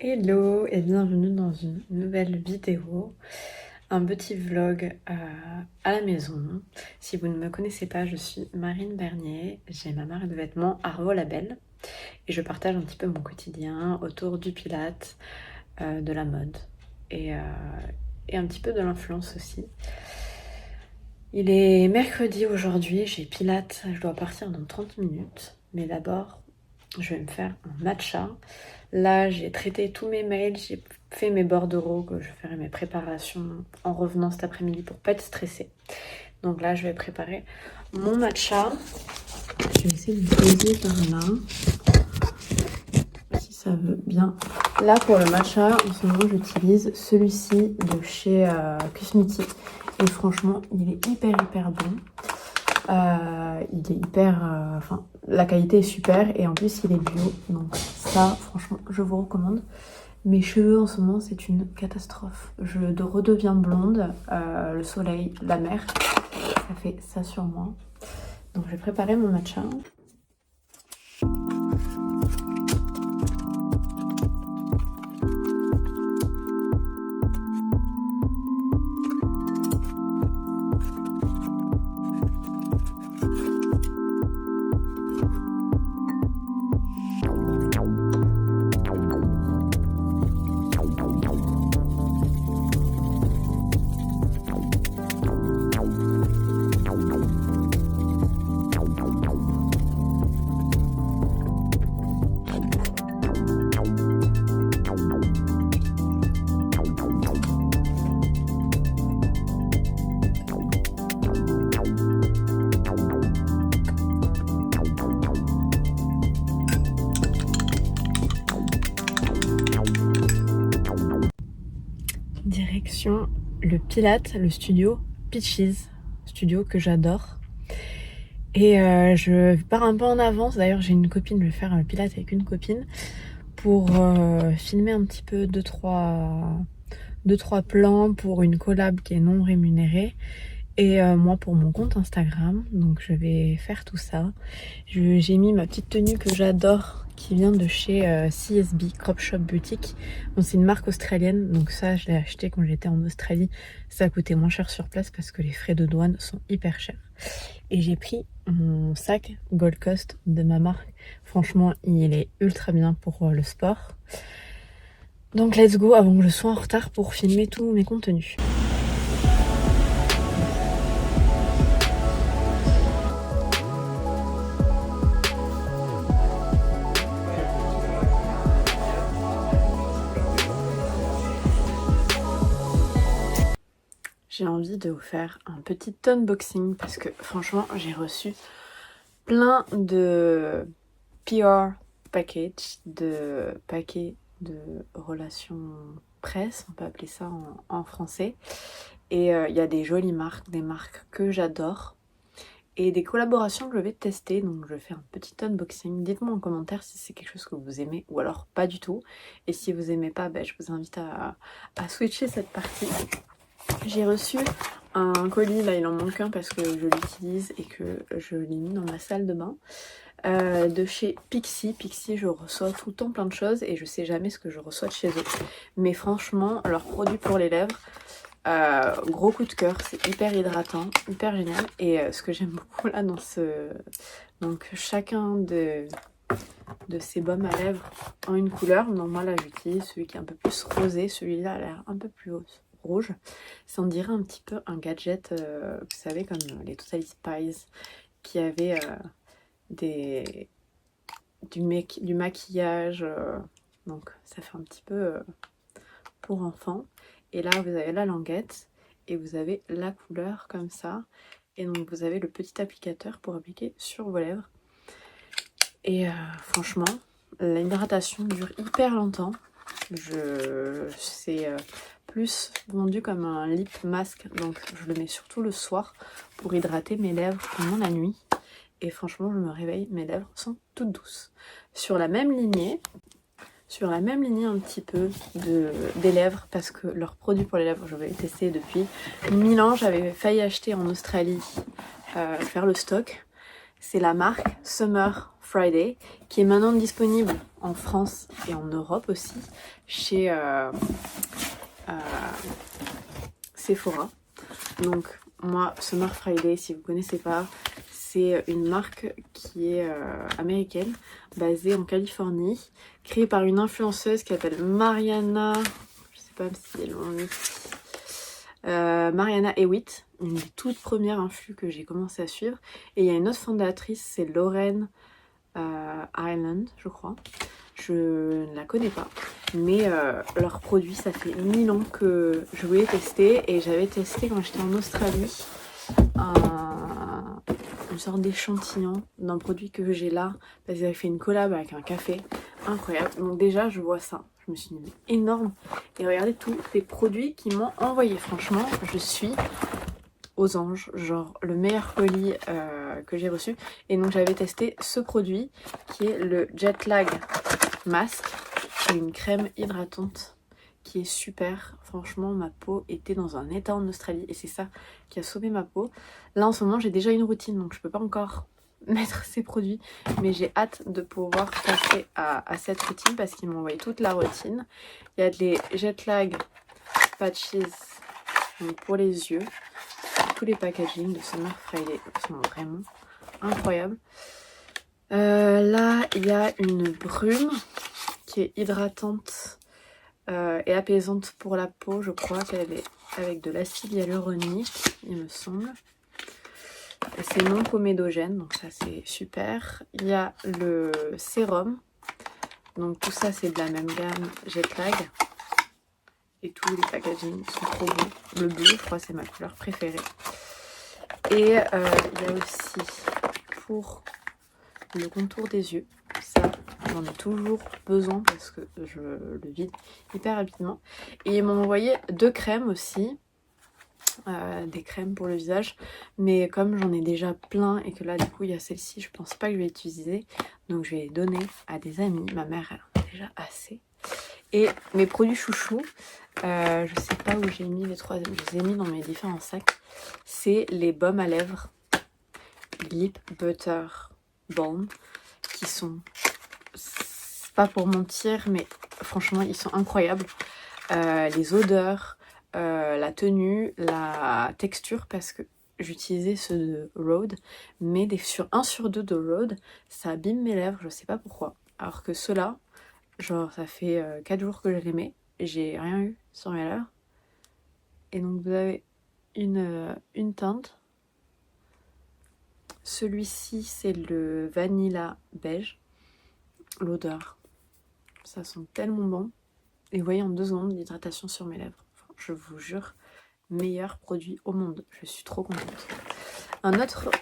Hello et bienvenue dans une nouvelle vidéo, un petit vlog à la maison. Si vous ne me connaissez pas, je suis Marine Bernier, j'ai ma marque de vêtements Arvo Label et je partage un petit peu mon quotidien autour du pilates, de la mode et un petit peu de l'influence aussi. Il est mercredi aujourd'hui, j'ai pilates, je dois partir dans 30 minutes, mais d'abord je vais me faire un matcha. Là, j'ai traité tous mes mails, j'ai fait mes bordereaux, que je ferai mes préparations en revenant cet après-midi pour pas être stressée. Donc là, je vais préparer mon matcha. Je vais essayer de le poser par là, si ça veut bien. Là, pour le matcha, en ce moment, j'utilise celui-ci de chez Kusmiti. Et franchement, il est hyper bon. Il est enfin, la qualité est super et en plus il est bio, donc ça franchement je vous recommande. Mes cheveux en ce moment c'est une catastrophe, je redeviens blonde, le soleil, la mer, ça fait ça sur moi. Donc je vais préparer mon matcha. Direction le Pilates, le studio Peaches, studio que j'adore. Et je pars un peu en avance, d'ailleurs j'ai une copine, je vais faire le Pilates avec une copine pour filmer un petit peu 2-3 plans pour une collab qui est non rémunérée. Et moi pour mon compte Instagram, donc je vais faire tout ça. J'ai mis ma petite tenue que j'adore qui vient de chez CSB, Crop Shop Boutique. Bon, c'est une marque australienne, donc ça je l'ai acheté quand j'étais en Australie. Ça coûtait moins cher sur place parce que les frais de douane sont hyper chers. Et j'ai pris mon sac Gold Coast de ma marque. Franchement, il est ultra bien pour le sport. Donc let's go avant que je sois en retard pour filmer tous mes contenus. J'ai envie de vous faire un petit unboxing parce que franchement j'ai reçu plein de PR package, de paquets de relations presse, on peut appeler ça en français. Et il y a des jolies marques, des marques que j'adore et des collaborations que je vais tester. Donc je vais faire un petit unboxing. Dites-moi en commentaire si c'est quelque chose que vous aimez ou alors pas du tout. Et si vous aimez pas, je vous invite à switcher cette partie. J'ai reçu un colis, là il en manque un parce que je l'utilise et que je l'ai mis dans ma salle de bain, de chez Pixi. Pixi, je reçois tout le temps plein de choses et je sais jamais ce que je reçois de chez eux. Mais franchement, leurs produits pour les lèvres, gros coup de cœur, c'est hyper hydratant, hyper génial. Et ce que j'aime beaucoup là dans ce... Donc chacun de ces baumes à lèvres en une couleur. Donc moi là j'utilise celui qui est un peu plus rosé, celui-là a l'air un peu plus rouge. Ça en dirait un petit peu un gadget, vous savez, comme les Totally Spies qui avaient du maquillage, donc ça fait un petit peu pour enfants. Et là vous avez la languette et vous avez la couleur comme ça, et donc vous avez le petit applicateur pour appliquer sur vos lèvres. Et franchement l'hydratation dure hyper longtemps. C'est plus vendu comme un lip mask, donc je le mets surtout le soir pour hydrater mes lèvres pendant la nuit. Et franchement je me réveille, mes lèvres sont toutes douces. Sur la même lignée un petit peu des lèvres, parce que leurs produits pour les lèvres je vais les tester depuis 1000 ans. J'avais failli acheter en Australie, faire le stock. C'est la marque Summer Friday qui est maintenant disponible en France et en Europe aussi chez Sephora. Donc moi, Summer Friday, si vous connaissez pas, c'est une marque qui est américaine, basée en Californie, créée par une influenceuse qui s'appelle Mariana, je sais pas si elle l'ont mis, Mariana Hewitt, une des toutes premières influx que j'ai commencé à suivre. Et il y a une autre fondatrice, c'est Lauren Island, je crois. Je ne la connais pas, mais leurs produits, ça fait 1000 ans que je voulais tester, et j'avais testé quand j'étais en Australie une sorte d'échantillon d'un produit que j'ai là, parce qu'ils avaient fait une collab avec un café, incroyable. Donc déjà je vois ça, je me suis dit énorme, et regardez tous les produits qu'ils m'ont envoyés. Franchement, je suis aux anges, genre le meilleur colis que j'ai reçu. Et donc j'avais testé ce produit qui est le Jet Lag Mask, qui est une crème hydratante qui est super. Franchement, ma peau était dans un état en Australie et c'est ça qui a sauvé ma peau. Là en ce moment j'ai déjà une routine, donc je peux pas encore mettre ces produits, mais j'ai hâte de pouvoir passer à cette routine parce qu'ils m'ont envoyé toute la routine. Il y a des Jet Lag Patches donc pour les yeux. Tous les packaging de Summer Friday sont vraiment incroyables. Là, il y a une brume qui est hydratante et apaisante pour la peau. Je crois qu'elle est avec de l'acide hyaluronique, il me semble. C'est non comédogène, donc ça c'est super. Il y a le sérum. Donc tout ça c'est de la même gamme Jet Lag. Et tous les packaging sont trop beaux. Le bleu, je crois, c'est ma couleur préférée. Et il y a aussi pour le contour des yeux. Ça, j'en ai toujours besoin parce que je le vide hyper rapidement. Et ils m'ont envoyé 2 crèmes aussi. Des crèmes pour le visage. Mais comme j'en ai déjà plein et que là, du coup, il y a celle-ci, je pense pas que je vais utiliser. Donc, je vais les donner à des amis. Ma mère, elle en a déjà assez. Et mes produits chouchous, je sais pas où j'ai mis les 3, je les ai mis dans mes différents sacs. C'est les baumes à lèvres Lip Butter Balm, qui sont, c'est pas pour mentir, mais franchement ils sont incroyables. Les odeurs, la tenue, la texture, parce que j'utilisais ceux de Rhode, mais sur 1 sur 2 de Rhode, ça abîme mes lèvres, je sais pas pourquoi. Alors que ceux-là, genre ça fait 4 jours que je les mets, j'ai rien eu sur mes lèvres. Et donc vous avez une teinte. Celui-ci c'est le Vanilla Beige. L'odeur, ça sent tellement bon. Et vous voyez en 2 secondes l'hydratation sur mes lèvres. Enfin, je vous jure, meilleur produit au monde. Je suis trop contente.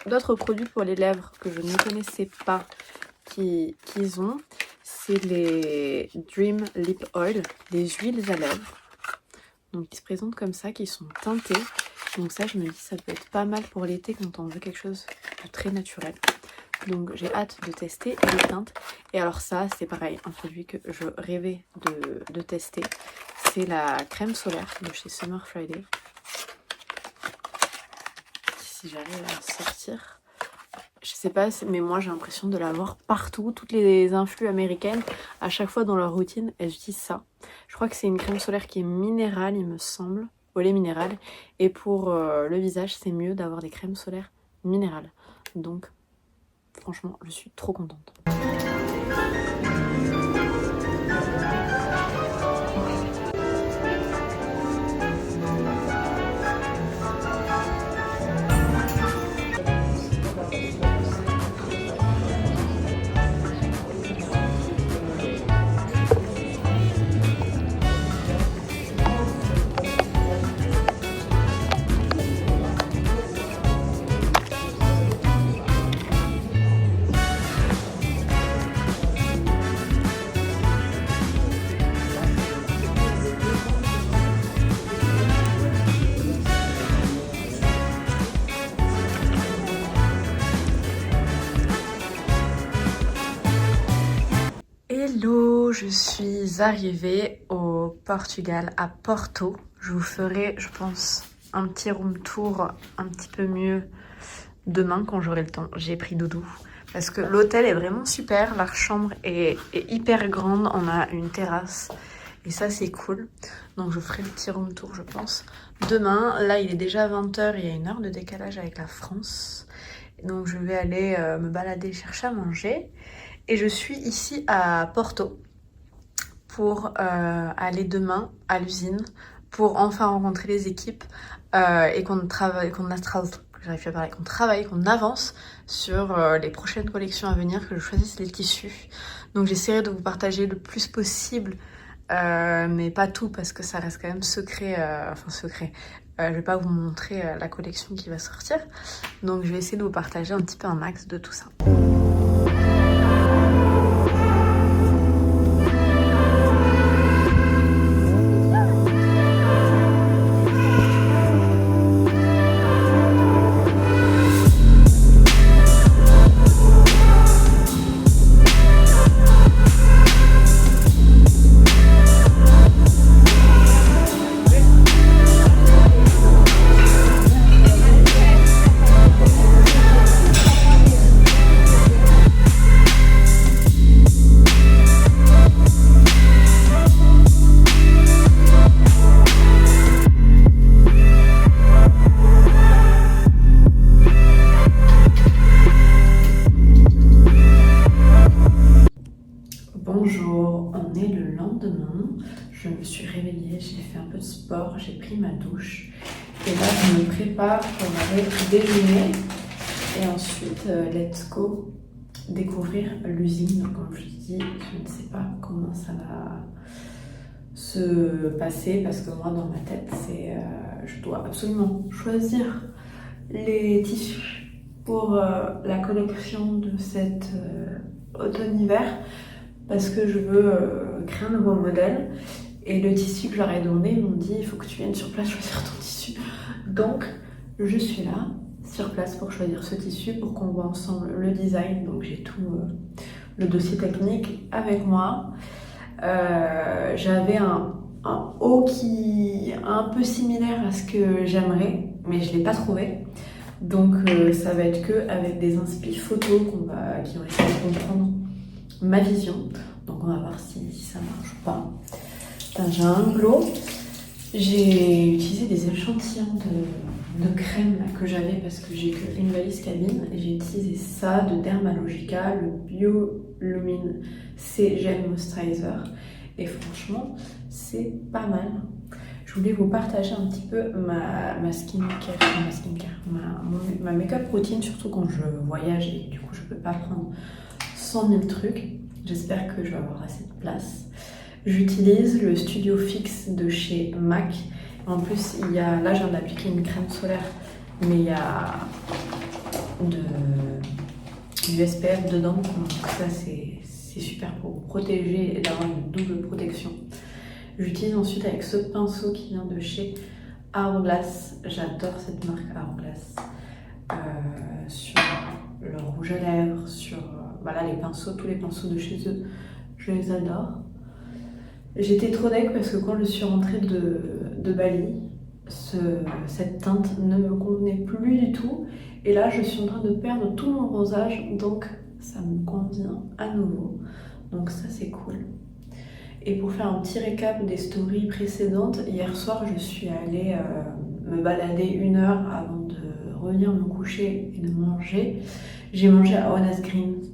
D'autres produits pour les lèvres que je ne connaissais pas qu'ils ont, c'est les Dream Lip Oil, des huiles à lèvres. Donc ils se présentent comme ça, qui sont teintées. Donc ça, je me dis, ça peut être pas mal pour l'été quand on veut quelque chose de très naturel. Donc j'ai hâte de tester les teintes. Et alors ça, c'est pareil, un produit que je rêvais de tester. C'est la crème solaire de chez Summer Friday. Si j'arrive à la sortir. Je sais pas, mais moi j'ai l'impression de la voir partout. Toutes les influx américaines, à chaque fois dans leur routine, elles utilisent ça. Je crois que c'est une crème solaire qui est minérale, il me semble. Au lait minéral. Et pour le visage, c'est mieux d'avoir des crèmes solaires minérales. Donc, franchement, je suis trop contente. Hello, je suis arrivée au Portugal, à Porto. Je vous ferai, je pense, un petit room tour un petit peu mieux demain quand j'aurai le temps. J'ai pris Doudou parce que l'hôtel est vraiment super. La chambre est hyper grande. On a une terrasse et ça c'est cool. Donc je ferai le petit room tour je pense. Demain, là il est déjà 20h, il y a une heure de décalage avec la France. Donc je vais aller me balader, chercher à manger. Et je suis ici à Porto pour aller demain à l'usine pour enfin rencontrer les équipes et qu'on travaille, qu'on avance sur les prochaines collections à venir, que je choisisse les tissus. Donc j'essaierai de vous partager le plus possible, mais pas tout parce que ça reste quand même secret, enfin secret. Je vais pas vous montrer la collection qui va sortir. Donc je vais essayer de vous partager un petit peu un max de tout ça. Bonjour, on est le lendemain, je me suis réveillée, j'ai fait un peu de sport, j'ai pris ma douche et là je me prépare pour aller déjeuner et ensuite let's go découvrir l'usine. Donc comme je dis, je ne sais pas comment ça va se passer parce que moi dans ma tête c'est je dois absolument choisir les tissus pour la collection de cet automne-hiver. Parce que je veux créer un nouveau modèle et le tissu que je leur ai donné, ils m'ont dit il faut que tu viennes sur place choisir ton tissu. Donc je suis là sur place pour choisir ce tissu pour qu'on voit ensemble le design. Donc j'ai tout le dossier technique avec moi. J'avais un haut qui est un peu similaire à ce que j'aimerais, mais je ne l'ai pas trouvé. Donc ça va être que avec des inspi photos qui vont essayer de comprendre ma vision. Donc on va voir si ça marche ou pas. J'ai un glow. J'ai utilisé des échantillons de crème là, que j'avais parce que j'ai qu'une valise cabine. Et j'ai utilisé ça de Dermalogica, le Biolumine C Gel Moisturizer. Et franchement, c'est pas mal. Je voulais vous partager un petit peu ma make-up routine, surtout quand je voyage et du coup je peux pas prendre 100 000 trucs. J'espère que je vais avoir assez de place. J'utilise le Studio Fix de chez MAC. En plus, là je viens d'appliquer une crème solaire, mais il y a du SPF dedans. Donc ça c'est super pour protéger et d'avoir une double protection. J'utilise ensuite avec ce pinceau qui vient de chez Hourglass. J'adore cette marque Hourglass. Sur le rouge à lèvres, sur voilà, les pinceaux, tous les pinceaux de chez eux, je les adore. J'étais trop deg parce que quand je suis rentrée de Bali, cette teinte ne me convenait plus du tout. Et là, je suis en train de perdre tout mon rosage, donc ça me convient à nouveau. Donc ça, c'est cool. Et pour faire un petit récap des stories précédentes, hier soir, je suis allée me balader 1 heure avant de revenir me coucher et de manger. J'ai mangé à Honest Greens.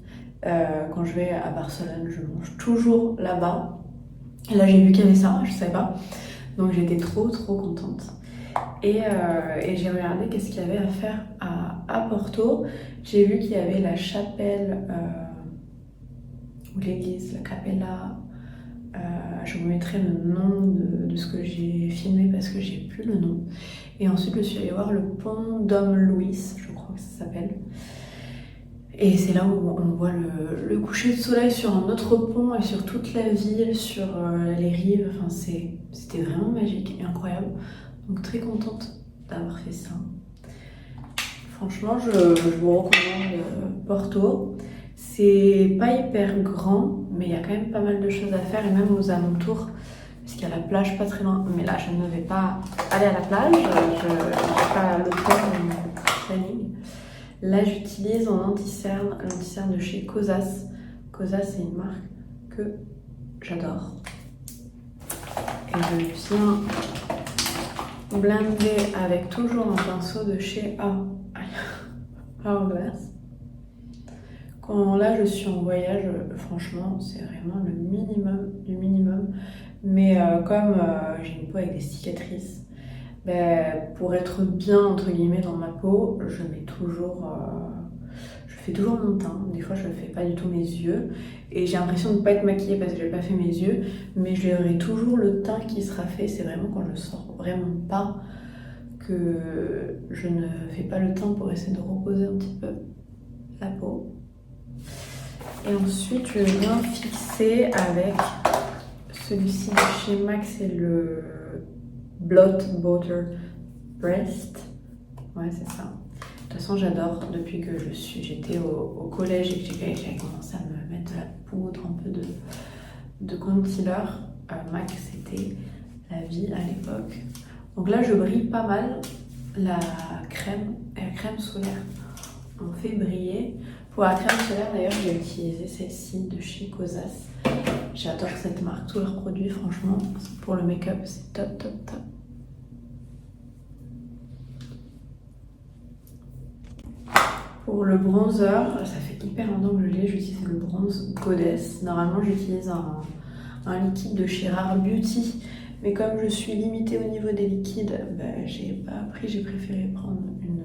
Quand je vais à Barcelone, je mange toujours là-bas. Et là, j'ai vu qu'il y avait ça, je savais pas. Donc j'étais trop contente. Et j'ai regardé qu'est-ce qu'il y avait à faire à Porto. J'ai vu qu'il y avait la chapelle, ou l'église, la Capella. Je vous mettrai le nom de ce que j'ai filmé parce que j'ai plus le nom. Et ensuite, je suis allée voir le pont Dom Luis, je crois que ça s'appelle. Et c'est là où on voit le coucher de soleil sur un autre pont et sur toute la ville, sur les rives. Enfin, c'était vraiment magique et incroyable. Donc très contente d'avoir fait ça. Franchement, je vous recommande Porto. C'est pas hyper grand, mais il y a quand même pas mal de choses à faire et même aux alentours. Parce qu'il y a la plage pas très loin. Mais là, je ne vais pas aller à la plage. Je n'ai pas le temps de mon planning. Là j'utilise en anti-cerne, l'anti-cerne de chez Cosas. Cosas c'est une marque que j'adore. Et je viens blender avec toujours un pinceau de chez Hourglass. Quand là je suis en voyage, franchement c'est vraiment le minimum du minimum. Mais comme j'ai une peau avec des cicatrices, pour être bien entre guillemets dans ma peau, je fais toujours mon teint. Des fois je ne fais pas du tout mes yeux et j'ai l'impression de ne pas être maquillée parce que je n'ai pas fait mes yeux, mais j'aurai toujours le teint qui sera fait. C'est vraiment quand je sors vraiment pas que je ne fais pas le teint pour essayer de reposer un petit peu la peau. Et ensuite je viens fixer avec celui-ci de chez MAC, c'est le Blot Butter Breast. Ouais, c'est ça. De toute façon, j'adore depuis que j'étais au collège et que j'ai commencé à me mettre de la poudre, un peu de concealer. MAC, c'était la vie à l'époque. Donc là, je brille pas mal. La crème solaire on fait briller. Pour la crème solaire, d'ailleurs, j'ai utilisé celle-ci de chez Cosas. J'adore cette marque, tous leurs produits, franchement, pour le make-up, c'est top, top, top. Pour le bronzer, ça fait hyper longtemps que je l'ai, j'utilise le bronze Goddess. Normalement, j'utilise un liquide de chez Rare Beauty, mais comme je suis limitée au niveau des liquides, j'ai pas pris, j'ai préféré prendre une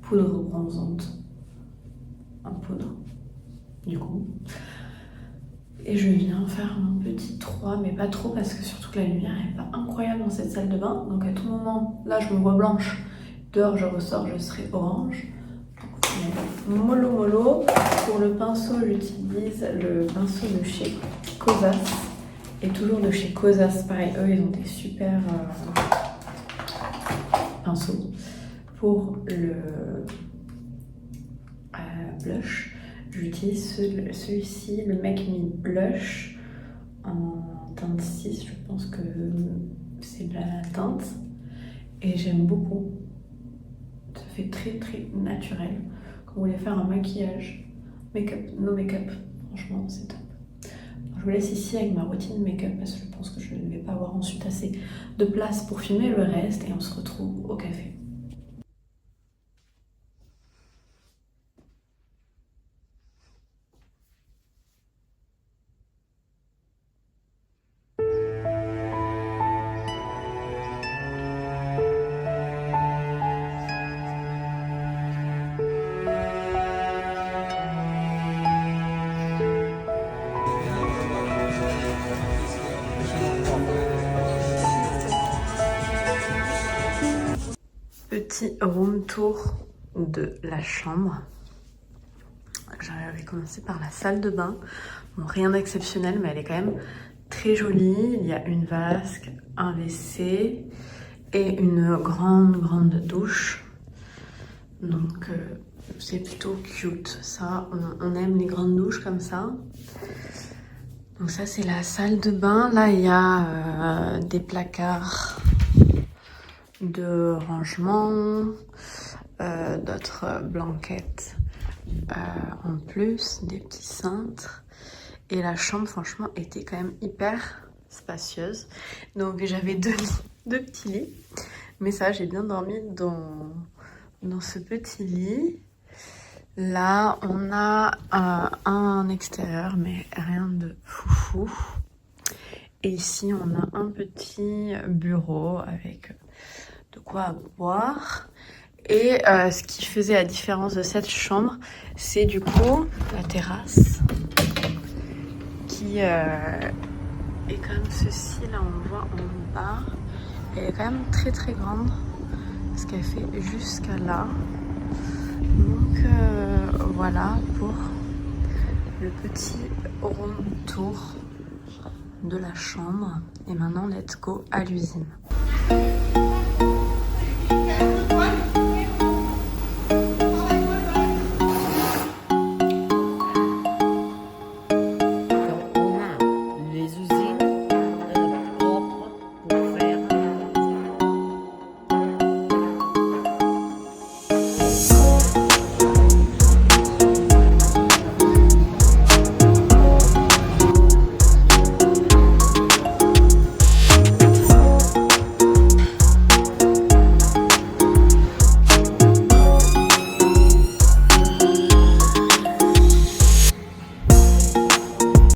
poudre bronzante en poudre, du coup. Et je viens faire mon petit 3, mais pas trop parce que surtout que la lumière n'est pas incroyable dans cette salle de bain. Donc à tout moment, là je me vois blanche, dehors je ressors, je serai orange. Donc, mollo mollo. Pour le pinceau, j'utilise le pinceau de chez Cosas. Et toujours de chez Cosas, pareil, eux ils ont des super pinceaux. Pour le blush, j'utilise celui-ci, le Make Me Blush en teinte 6, je pense que c'est de la teinte et j'aime beaucoup, ça fait très très naturel. Quand vous voulez faire un maquillage, make-up, no make-up, franchement c'est top. Je vous laisse ici avec ma routine make-up parce que je pense que je ne vais pas avoir ensuite assez de place pour filmer le reste et on se retrouve au café. Petit room tour de la chambre. J'avais commencé par la salle de bain. Bon, rien d'exceptionnel, mais elle est quand même très jolie. Il y a une vasque, un WC et une grande douche. Donc c'est plutôt cute. Ça, on aime les grandes douches comme ça. Donc ça, c'est la salle de bain. Là, il y a des placards de rangement, d'autres blanquettes en plus, des petits cintres. Et la chambre, franchement, était quand même hyper spacieuse. Donc j'avais deux petits lits. Mais ça, j'ai bien dormi dans ce petit lit. Là, on a un extérieur, mais rien de foufou. Et ici, on a un petit bureau avec de quoi boire. Et ce qui faisait la différence de cette chambre, c'est du coup la terrasse qui est comme ceci. Là, on voit en bas. Elle est quand même très très grande parce qu'elle fait jusqu'à là. Donc voilà pour le petit room tour de la chambre. Et maintenant, let's go à l'usine.